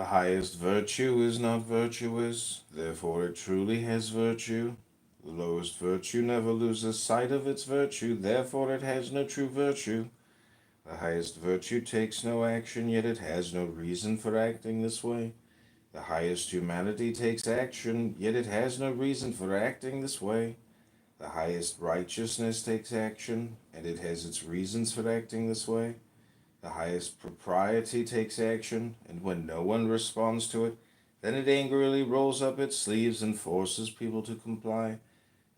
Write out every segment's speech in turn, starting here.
The highest virtue is not virtuous, therefore it truly has virtue. The lowest virtue never loses sight of its virtue, therefore it has no true virtue. The highest virtue takes no action, yet it has no reason for acting this way. The highest humanity takes action, yet it has no reason for acting this way. The highest righteousness takes action, and it has its reasons for acting this way. The highest propriety takes action, and when no one responds to it, then it angrily rolls up its sleeves and forces people to comply.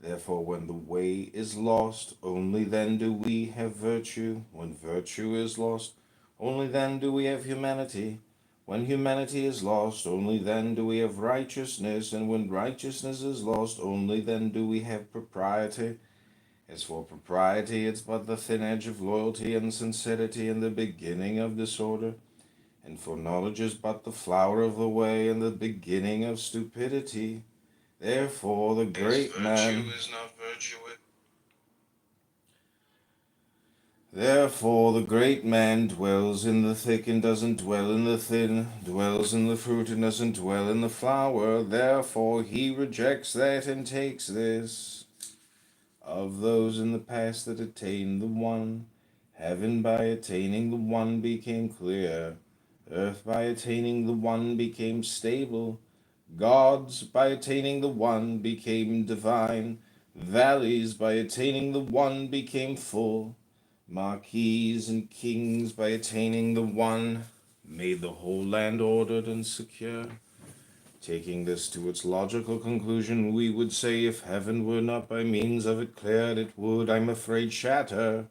Therefore, when the way is lost, only then do we have virtue. When virtue is lost, only then do we have humanity. When humanity is lost, only then do we have righteousness, and when righteousness is lost, only then do we have propriety. As for propriety, it's but the thin edge of loyalty and sincerity and the beginning of disorder. And for knowledge is but the flower of the way and the beginning of stupidity. Therefore, the great man. Is not virtuous. Therefore, the great man dwells in the thick and doesn't dwell in the thin, dwells in the fruit and doesn't dwell in the flower. Therefore, he rejects that and takes this. Of those in the past that attained the One, heaven by attaining the One became clear, earth by attaining the One became stable, gods by attaining the One became divine, valleys by attaining the One became full, marquis and kings by attaining the One made the whole land ordered and secure. Taking this to its logical conclusion, we would say if heaven were not by means of it cleared, it would, I'm afraid, shatter.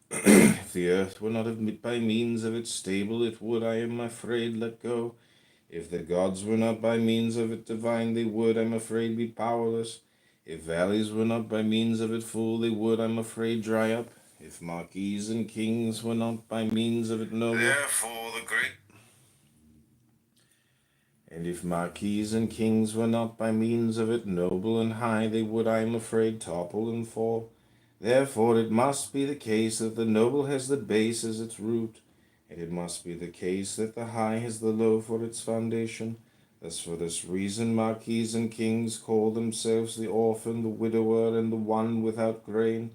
If the earth were not by means of it stable, it would, I am afraid, let go. If the gods were not by means of it divine, they would, I'm afraid, be powerless. If valleys were not by means of it full, they would, I'm afraid, dry up. If marquis and kings were not by means of it noble, therefore the great. And if marquis and kings were not by means of it noble and high, they would, I am afraid, topple and fall. Therefore it must be the case that the noble has the base as its root, and it must be the case that the high has the low for its foundation. Thus for this reason marquis and kings call themselves the orphan, the widower, and the one without grain.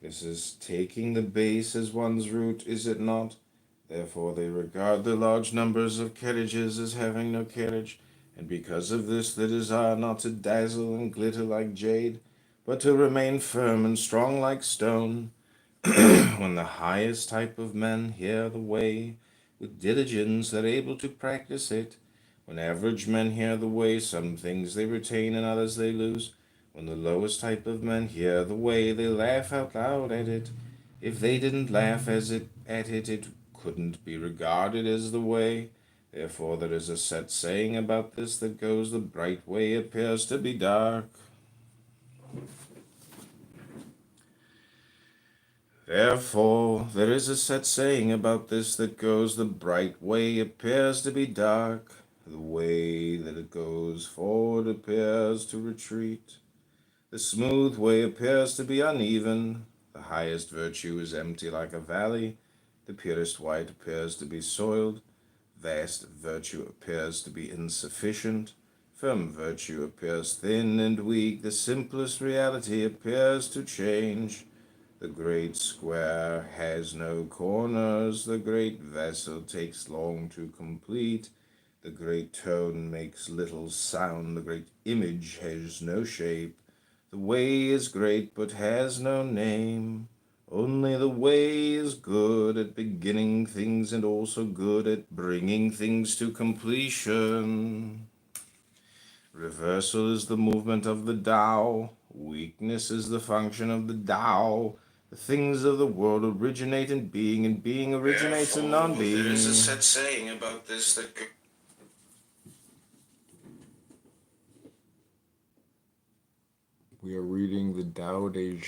This is taking the base as one's root, is it not? Therefore they regard the large numbers of carriages as having no carriage, and because of this they desire not to dazzle and glitter like jade, but to remain firm and strong like stone. When the highest type of men hear the way with diligence, they're able to practice it. When average men hear the way, some things they retain and others they lose. When the lowest type of men hear the way, they laugh out loud at it. If they didn't laugh at it, it couldn't be regarded as the way. Therefore, there is a set saying about this that goes, the bright way appears to be dark. Therefore, there is a set saying about this that goes, the bright way appears to be dark. The way that it goes forward appears to retreat. The smooth way appears to be uneven. The highest virtue is empty like a valley. The purest white appears to be soiled. Vast virtue appears to be insufficient. Firm virtue appears thin and weak. The simplest reality appears to change. The great square has no corners. The great vessel takes long to complete. The great tone makes little sound. The great image has no shape. The way is great but has no name. Only the way is good at beginning things and also good at bringing things to completion. Reversal is the movement of the Tao. Weakness is the function of the Tao. The things of the world originate in being, and being originates in non-being. There is a set saying about this that... We are reading the Tao Te